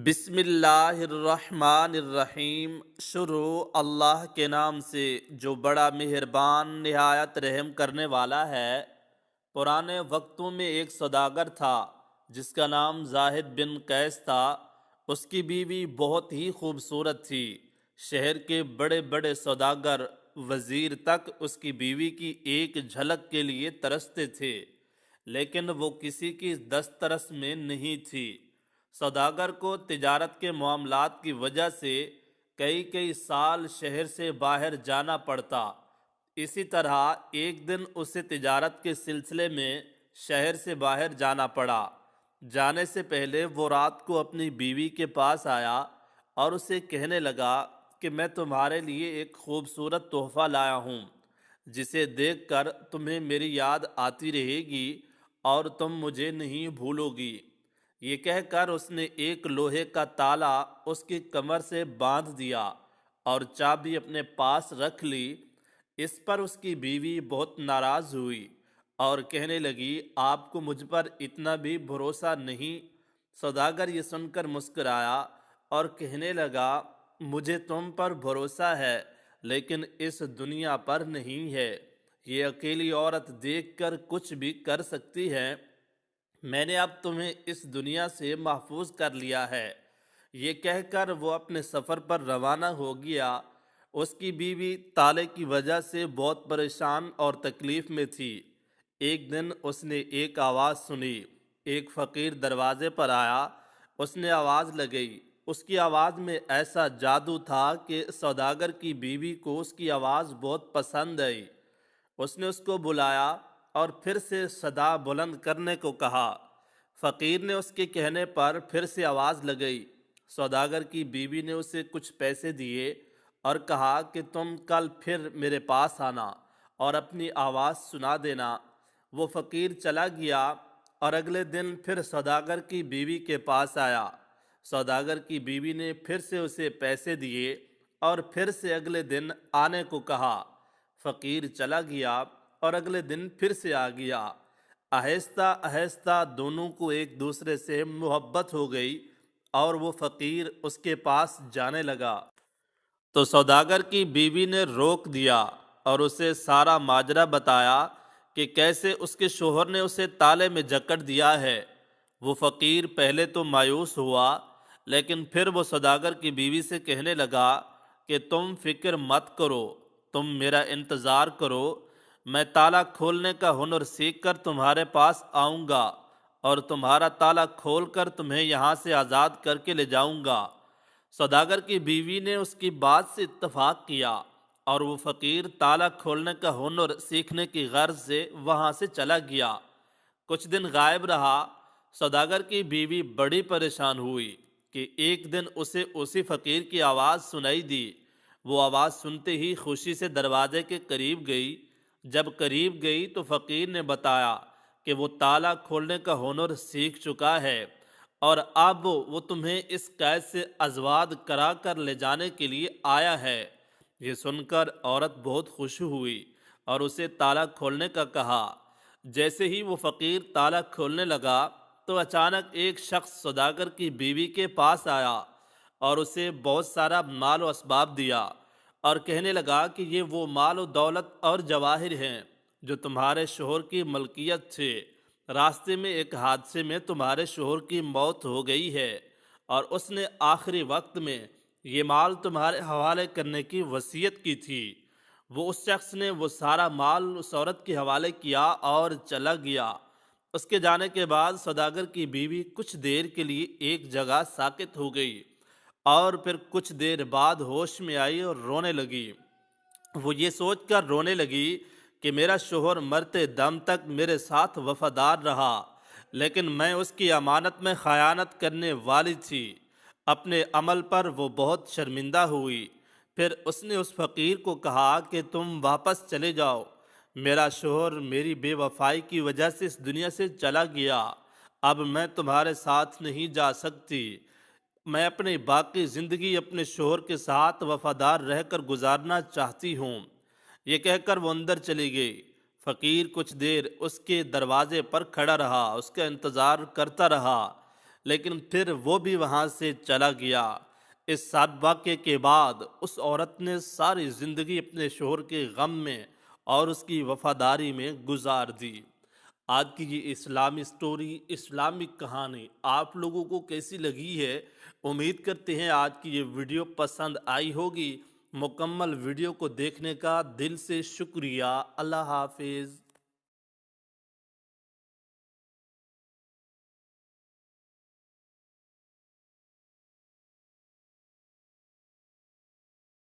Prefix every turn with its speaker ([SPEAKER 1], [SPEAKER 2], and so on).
[SPEAKER 1] بسم اللہ الرحمن الرحیم۔ شروع اللہ کے نام سے جو بڑا مہربان نہایت رحم کرنے والا ہے۔ پرانے وقتوں میں ایک سوداگر تھا جس کا نام زاہد بن قیس تھا۔ اس کی بیوی بہت ہی خوبصورت تھی۔ شہر کے بڑے بڑے سوداگر، وزیر تک اس کی بیوی کی ایک جھلک کے لیے ترستے تھے، لیکن وہ کسی کی دسترس میں نہیں تھی۔ سوداگر کو تجارت کے معاملات کی وجہ سے کئی سال شہر سے باہر جانا پڑتا۔ اسی طرح ایک دن اسے تجارت کے سلسلے میں شہر سے باہر جانا پڑا۔ جانے سے پہلے وہ رات کو اپنی بیوی کے پاس آیا اور اسے کہنے لگا کہ میں تمہارے لیے ایک خوبصورت تحفہ لایا ہوں جسے دیکھ کر تمہیں میری یاد آتی رہے گی اور تم مجھے نہیں بھولو گی۔ یہ کہہ کر اس نے ایک لوہے کا تالا اس کی کمر سے باندھ دیا اور چابی اپنے پاس رکھ لی۔ اس پر اس کی بیوی بہت ناراض ہوئی اور کہنے لگی، آپ کو مجھ پر اتنا بھی بھروسہ نہیں؟ سوداگر یہ سن کر مسکرایا اور کہنے لگا، مجھے تم پر بھروسہ ہے لیکن اس دنیا پر نہیں ہے۔ یہ اکیلی عورت دیکھ کر کچھ بھی کر سکتی ہے۔ میں نے اب تمہیں اس دنیا سے محفوظ کر لیا ہے۔ یہ کہہ کر وہ اپنے سفر پر روانہ ہو گیا۔ اس کی بیوی تالے کی وجہ سے بہت پریشان اور تکلیف میں تھی۔ ایک دن اس نے ایک آواز سنی۔ ایک فقیر دروازے پر آیا۔ اس نے آواز لگائی۔ اس کی آواز میں ایسا جادو تھا کہ سوداگر کی بیوی کو اس کی آواز بہت پسند آئی۔ اس نے اس کو بلایا اور پھر سے صدا بلند کرنے کو کہا۔ فقیر نے اس کے کہنے پر پھر سے آواز لگائی۔ سوداگر کی بیوی نے اسے کچھ پیسے دیے اور کہا کہ تم کل پھر میرے پاس آنا اور اپنی آواز سنا دینا۔ وہ فقیر چلا گیا اور اگلے دن پھر سوداگر کی بیوی کے پاس آیا۔ سوداگر کی بیوی نے پھر سے اسے پیسے دیے اور پھر سے اگلے دن آنے کو کہا۔ فقیر چلا گیا اور اگلے دن پھر سے آ گیا۔ آہستہ آہستہ دونوں کو ایک دوسرے سے محبت ہو گئی اور وہ فقیر اس کے پاس جانے لگا تو سوداگر کی بیوی نے روک دیا اور اسے سارا ماجرا بتایا کہ کیسے اس کے شوہر نے اسے تالے میں جکڑ دیا ہے۔ وہ فقیر پہلے تو مایوس ہوا، لیکن پھر وہ سوداگر کی بیوی سے کہنے لگا کہ تم فکر مت کرو، تم میرا انتظار کرو، میں تالا کھولنے کا ہنر سیکھ کر تمہارے پاس آؤں گا اور تمہارا تالا کھول کر تمہیں یہاں سے آزاد کر کے لے جاؤں گا۔ سوداگر کی بیوی نے اس کی بات سے اتفاق کیا اور وہ فقیر تالا کھولنے کا ہنر سیکھنے کی غرض سے وہاں سے چلا گیا۔ کچھ دن غائب رہا۔ سوداگر کی بیوی بڑی پریشان ہوئی کہ ایک دن اسے اسی فقیر کی آواز سنائی دی۔ وہ آواز سنتے ہی خوشی سے دروازے کے قریب گئی۔ جب قریب گئی تو فقیر نے بتایا کہ وہ تالا کھولنے کا ہنر سیکھ چکا ہے اور اب وہ تمہیں اس قید سے آزاد کرا کر لے جانے کے لیے آیا ہے۔ یہ سن کر عورت بہت خوش ہوئی اور اسے تالا کھولنے کا کہا۔ جیسے ہی وہ فقیر تالا کھولنے لگا تو اچانک ایک شخص سوداگر کی بیوی کے پاس آیا اور اسے بہت سارا مال و اسباب دیا اور کہنے لگا کہ یہ وہ مال و دولت اور جواہر ہیں جو تمہارے شوہر کی ملکیت تھے۔ راستے میں ایک حادثے میں تمہارے شوہر کی موت ہو گئی ہے اور اس نے آخری وقت میں یہ مال تمہارے حوالے کرنے کی وصیت کی تھی۔ وہ اس شخص نے وہ سارا مال اس عورت کے حوالے کیا اور چلا گیا۔ اس کے جانے کے بعد سوداگر کی بیوی کچھ دیر کے لیے ایک جگہ ساکت ہو گئی اور پھر کچھ دیر بعد ہوش میں آئی اور رونے لگی۔ وہ یہ سوچ کر رونے لگی کہ میرا شوہر مرتے دم تک میرے ساتھ وفادار رہا، لیکن میں اس کی امانت میں خیانت کرنے والی تھی۔ اپنے عمل پر وہ بہت شرمندہ ہوئی۔ پھر اس نے اس فقیر کو کہا کہ تم واپس چلے جاؤ، میرا شوہر میری بے وفائی کی وجہ سے اس دنیا سے چلا گیا، اب میں تمہارے ساتھ نہیں جا سکتی۔ میں اپنی باقی زندگی اپنے شوہر کے ساتھ وفادار رہ کر گزارنا چاہتی ہوں۔ یہ کہہ کر وہ اندر چلی گئی۔ فقیر کچھ دیر اس کے دروازے پر کھڑا رہا، اس کا انتظار کرتا رہا، لیکن پھر وہ بھی وہاں سے چلا گیا۔ اس سات واقعے کے بعد اس عورت نے ساری زندگی اپنے شوہر کے غم میں اور اس کی وفاداری میں گزار دی۔ آج کی یہ اسلامی سٹوری، اسلامی کہانی آپ لوگوں کو کیسی لگی ہے؟ امید کرتے ہیں آج کی یہ ویڈیو پسند آئی ہوگی۔ مکمل ویڈیو کو دیکھنے کا دل سے شکریہ۔ اللہ حافظ۔